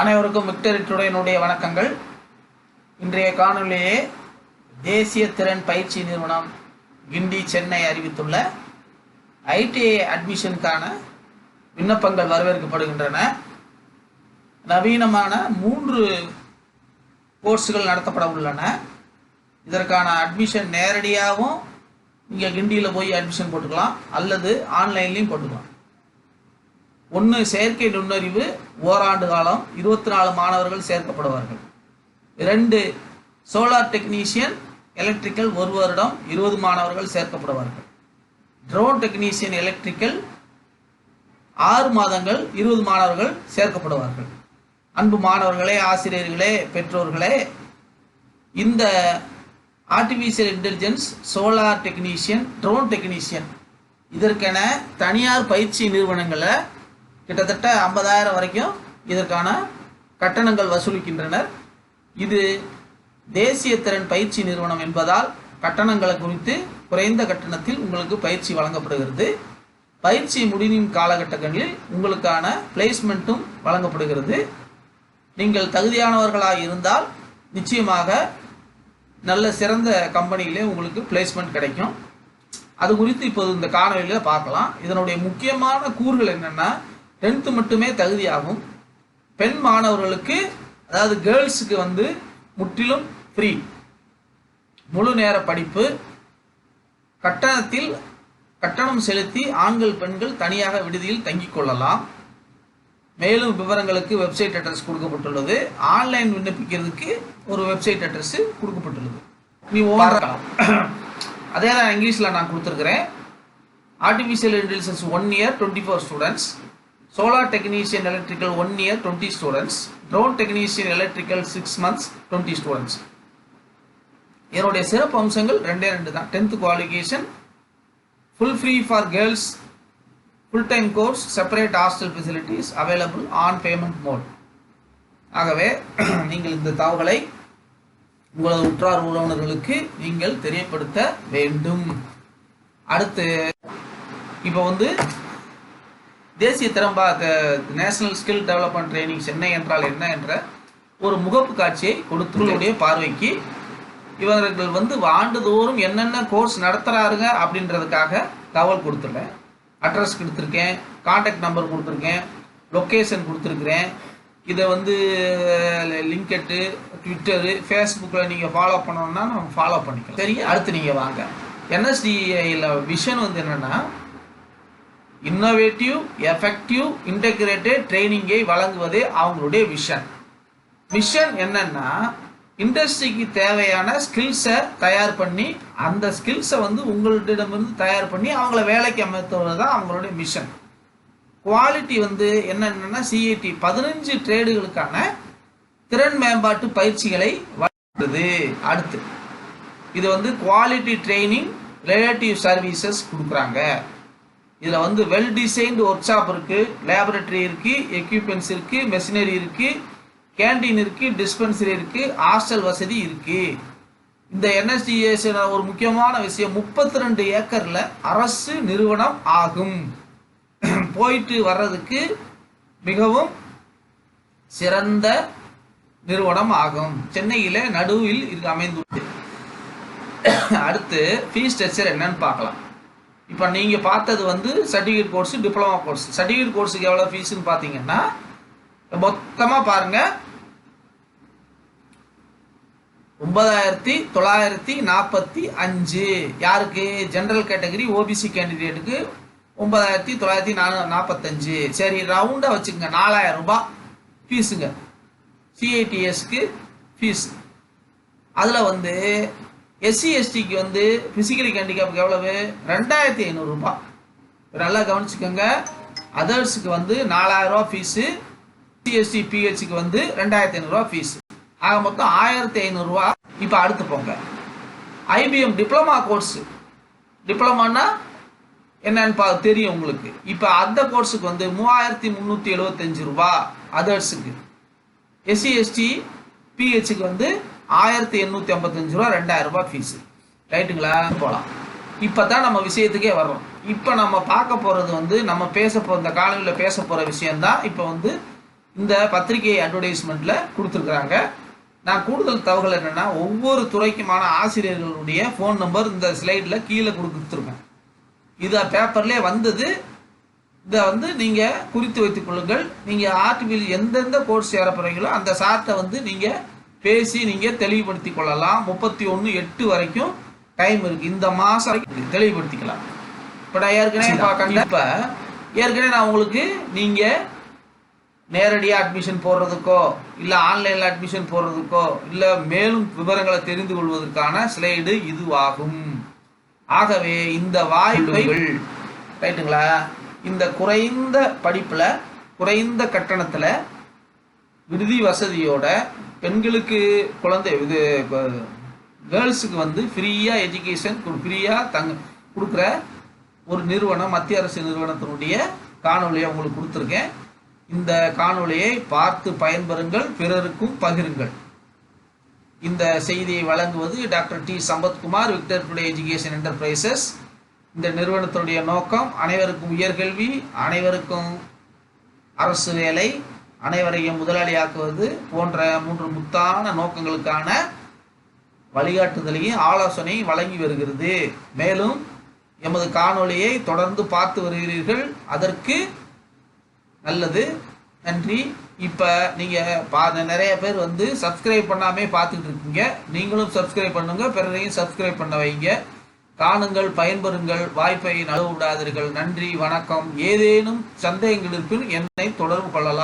அனைவருக்கும் விக்டரி டுடேனுடைய வணக்கங்கள். இன்றைய காணொலியே தேசிய திறன் பயிற்சி நிறுவனம் கிண்டி சென்னை அறிவித்துள்ள ஐடிஐ அட்மிஷனுக்கான விண்ணப்பங்கள் வரவேற்கப்படுகின்றன. நவீனமான 3 கோர்ஸுகள் நடத்தப்பட உள்ளன. இதற்கான அட்மிஷன் நேரடியாகவும் இங்கே கிண்டியில் போய் அட்மிஷன் போட்டுக்கலாம், அல்லது ஆன்லைன்லையும் போட்டுக்கலாம். 1 செயற்கை நுண்ணறிவு ஓராண்டு காலம் 24 மாணவர்கள் சேர்க்கப்படுவார்கள். 2 சோலார் டெக்னீஷியன் எலக்ட்ரிக்கல் 1 வருடம் 20 மாணவர்கள் சேர்க்கப்படுவார்கள். ட்ரோன் டெக்னீஷியன் எலக்ட்ரிக்கல் 6 மாதங்கள் 20 மாணவர்கள் சேர்க்கப்படுவார்கள். அன்பு மாணவர்களே, ஆசிரியர்களே, பெற்றோர்களே, இந்த artificial intelligence, solar technician, drone technician இதற்கென தனியார் பயிற்சி நிறுவனங்களை கிட்டத்தட்ட 50,000 வரைக்கும் இதற்கான கட்டணங்கள் வசூலிக்கின்றனர். இது தேசிய திறன் பயிற்சி நிறுவனம் என்பதால் கட்டணங்களை குறித்து குறைந்த கட்டணத்தில் உங்களுக்கு பயிற்சி வழங்கப்படுகிறது. பயிற்சி முடியும் காலகட்டங்களில் உங்களுக்கான பிளேஸ்மெண்ட்டும் வழங்கப்படுகிறது. நீங்கள் தகுதியானவர்களாக இருந்தால் நிச்சயமாக நல்ல சிறந்த கம்பெனியிலே உங்களுக்கு பிளேஸ்மெண்ட் கிடைக்கும். அது குறித்து இப்போது இந்த காணொலியில் பார்க்கலாம். இதனுடைய முக்கியமான கூறுகள் என்னென்னா, 10th மட்டுமே தகுதியாகும். பெண் மாணவர்களுக்கு, அதாவது கேர்ள்ஸுக்கு முற்றிலும் ஃப்ரீ, முழு நேர படிப்பு. கட்டணம் செலுத்தி ஆண்கள் பெண்கள் தனியாக விடுதியில் தங்கிக் கொள்ளலாம். மேலும் விவரங்களுக்கு வெப்சைட் அட்ரஸ் கொடுக்கப்பட்டுள்ளது. ஆன்லைன் விண்ணப்பிக்கிறதுக்கு ஒரு வெப்சைட் அட்ரஸ் கொடுக்கப்பட்டுள்ளது. நீ ஓரலாம். அதே தான் இங்கிலீஷில் நான் கொடுத்துருக்கிறேன். Artificial intelligence 1 year 24 students, solar technician electrical 1 year 20 students, drone technician electrical 6 months 20 students. இதனுடைய சிறப்பு அம்சங்கள் 2 தான். 10th qualification, full free for girls, full time course, separate hostel facilities available on payment mode. ஆகவே நீங்கள் இந்த தகவலை உங்களது உற்றார் உறவினர்களுக்கு நீங்கள் தெரியப்படுத்த வேண்டும். அடுத்து இப்போ தேசிய திறம்பா national skill development training Chennai என்றால் என்ன என்ற ஒரு முகப்பு காட்சியை கொடுத்துடைய பார்வைக்கு இவர்கள் ஆண்டுதோறும் என்னென்ன கோர்ஸ் நடத்துகிறாருங்க அப்படின்றதுக்காக தகவல் கொடுத்துருக்கேன். அட்ரஸ் கொடுத்துருக்கேன், கான்டாக்ட் நம்பர் கொடுத்துருக்கேன், லொக்கேஷன் கொடுத்துருக்குறேன். இதை லிங்கெட்டு, ட்விட்டரு, ஃபேஸ்புக்கில் நீங்கள் ஃபாலோ பண்ணணுன்னா நம்ம ஃபாலோ பண்ணிக்கலாம். சரி, அடுத்து நீங்கள் வாங்க. என்எஸ்டிஐயில் விஷன் என்னென்னா, இன்னோவேட்டிவ், எஃபெக்டிவ், இன்டெகிரேட்டட் ட்ரைனிங்கை வழங்குவதே அவங்களுடைய விஷன். மிஷன் என்னன்னா, இண்டஸ்ட்ரிக்கு தேவையான ஸ்கில்ஸை தயார் பண்ணி, அந்த ஸ்கில்ஸை உங்களிடமிருந்து தயார் பண்ணி அவங்கள வேலைக்கு அமைத்துவது தான் அவங்களுடைய மிஷன். குவாலிட்டி என்னென்னா, சிஐடி 15 ட்ரேடுகளுக்கான திறன் மேம்பாட்டு பயிற்சிகளை வழங்குகிறது. அடுத்து இது குவாலிட்டி ட்ரைனிங், ரிலேட்டிவ் சர்வீசஸ் கொடுக்குறாங்க. இதில் வெல் டிசைன்டு ஒர்க் ஷாப் இருக்குது, லேபரட்டரி இருக்குது, எக்யூப்மெண்ட்ஸ் இருக்குது, மெஷினரி இருக்குது, கேண்டீன் இருக்குது, டிஸ்பென்சரி இருக்குது, ஹாஸ்டல் வசதி இருக்குது. இந்த என்எஸ்டிஎஸ் ஒரு முக்கியமான விஷயம், 32 ஏக்கரில் அரசு நிறுவனம் ஆகும். போயிட்டு வர்றதுக்கு மிகவும் சிறந்த நிறுவனம் ஆகும். சென்னையில் நடுவில் இது அமைந்துள்ளது. அடுத்து ஃபீஸ் ஸ்ட்ரக்சர் என்னன்னு பார்க்கலாம். இப்போ நீங்கள் பார்த்தது certificate course, diploma course. Certificate கோர்ஸுக்கு எவ்வளோ ஃபீஸுன்னு பார்த்தீங்கன்னா, மொத்தமாக பாருங்கள், 9,945. யாருக்கு? ஜென்ரல் கேட்டகரி ஓபிசி கேண்டிடேட்டுக்கு 9,945. சரி, ரவுண்டாக வச்சுக்கோங்க, 4,000 ரூபாய் ஃபீஸுங்க. சிஐடிஎஸ்க்கு ஃபீஸ். அதில் எஸ்சி எஸ்டிக்கு ஃபிசிக்கலி ஹேண்டிகேப்புக்கு எவ்வளவு? 2,500 ரூபாய். நல்லா கவனிச்சுக்கோங்க. அதர்ஸுக்கு 4,000 ரூபா ஃபீஸு, சிஎஸ்டி பிஹெச்சுக்கு 2,500 ரூபா ஃபீஸ். ஆக மொத்தம் 1,500 ரூபா. இப்போ அடுத்து போங்க, ஐபிஎம் டிப்ளமா கோர்ஸு. டிப்ளமானா என்னன்னு தெரியும் உங்களுக்கு. இப்போ அந்த கோர்ஸுக்கு 3,375 ரூபா அதர்ஸுக்கு. எஸ்சி எஸ்டி பிஹெச்சுக்கு 1,855 ரூபா, 2,000 ரூபாய் ஃபீஸு. ரைட்டுங்களா? போகலாம். இப்போ தான் நம்ம விஷயத்துக்கே வர்றோம். இப்போ நம்ம பார்க்க போகிறது நம்ம இந்த காலையில் பேச போகிற விஷயந்தான். இப்போ இந்த பத்திரிகை அட்வர்டைஸ்மெண்ட்ல கொடுத்துருக்குறாங்க. நான் கூடுதல் தகவல் என்னன்னா, ஒவ்வொரு துறைக்குமான ஆசிரியர்களுடைய ஃபோன் நம்பர் இந்த ஸ்லைடில் கீழே கொடுத்துருக்கேன். இது பேப்பர்லேயே வந்தது. இதை வந்து நீங்கள் குறித்து வைத்துக் கொள்ளுங்கள். நீங்கள் ஆர்டிபிஎல் எந்தெந்த கோர்ஸ் சேர போகிறீங்களோ அந்த சார்ட்டை வந்து நீங்கள் பேசி நீங்கள் தெளிவுபடுத்தி கொள்ளலாம். 31/8 வரைக்கும் டைம் இருக்குது. இந்த மாதம் தெளிவுபடுத்திக்கலாம். இப்போ நான் ஏற்கனவே நான் உங்களுக்கு நீங்கள் நேரடியாக அட்மிஷன் போடுறதுக்கோ இல்லை ஆன்லைனில் அட்மிஷன் போடுறதுக்கோ இல்லை மேலும் விவரங்களை தெரிந்து கொள்வதற்கான ஸ்லைடு இதுவாகும். ஆகவே இந்த வாய்ப்புகள் ரைட்டுங்களா, இந்த குறைந்த படிப்பில் குறைந்த கட்டணத்தில் விடுதி வசதியோட பெண்களுக்கு குழந்தை இது கேர்ள்ஸுக்கு வந்து ஃப்ரீயாக எஜுகேஷன் ஃப்ரீயாக கொடுக்குற ஒரு நிறுவனம், மத்திய அரசு நிறுவனத்தினுடைய காணொலியை உங்களுக்கு கொடுத்துருக்கேன். இந்த காணொலியை பார்த்து பயன்பெறுங்கள், பிறருக்கும் பகிருங்கள். இந்த செய்தியை வழங்குவது doctor D Sampathkumar, Victor today education enterprises. இந்த நிறுவனத்தினுடைய நோக்கம் அனைவருக்கும் உயர்கல்வி, அனைவருக்கும் அரசு வேலை, அனைவரையும் முதலாளியாக்குவது போன்ற 3 முத்தான நோக்கங்களுக்கான வழிகாட்டுதலையும் ஆலோசனையும் வழங்கி வருகிறது. மேலும் எமது காணொலியை தொடர்ந்து பார்த்து வருகிறீர்கள், அதற்கு நல்லது, நன்றி. இப்போ நீங்கள் நிறைய பேர் வந்து சப்ஸ்கிரைப் பண்ணாமே பார்த்துக்கிட்டு இருக்கீங்க. நீங்களும் சப்ஸ்கிரைப் பண்ணுங்க, பிறரையும் சப்ஸ்கிரைப் பண்ண வைங்க. காணுங்கள், பயன்பெறுங்கள், வாய்ப்பை நழுவ விடாதீர்கள். நன்றி, வணக்கம். ஏதேனும் சந்தேகங்கள் இருப்பின் என்னை தொடர்பு கொள்ளலாம்.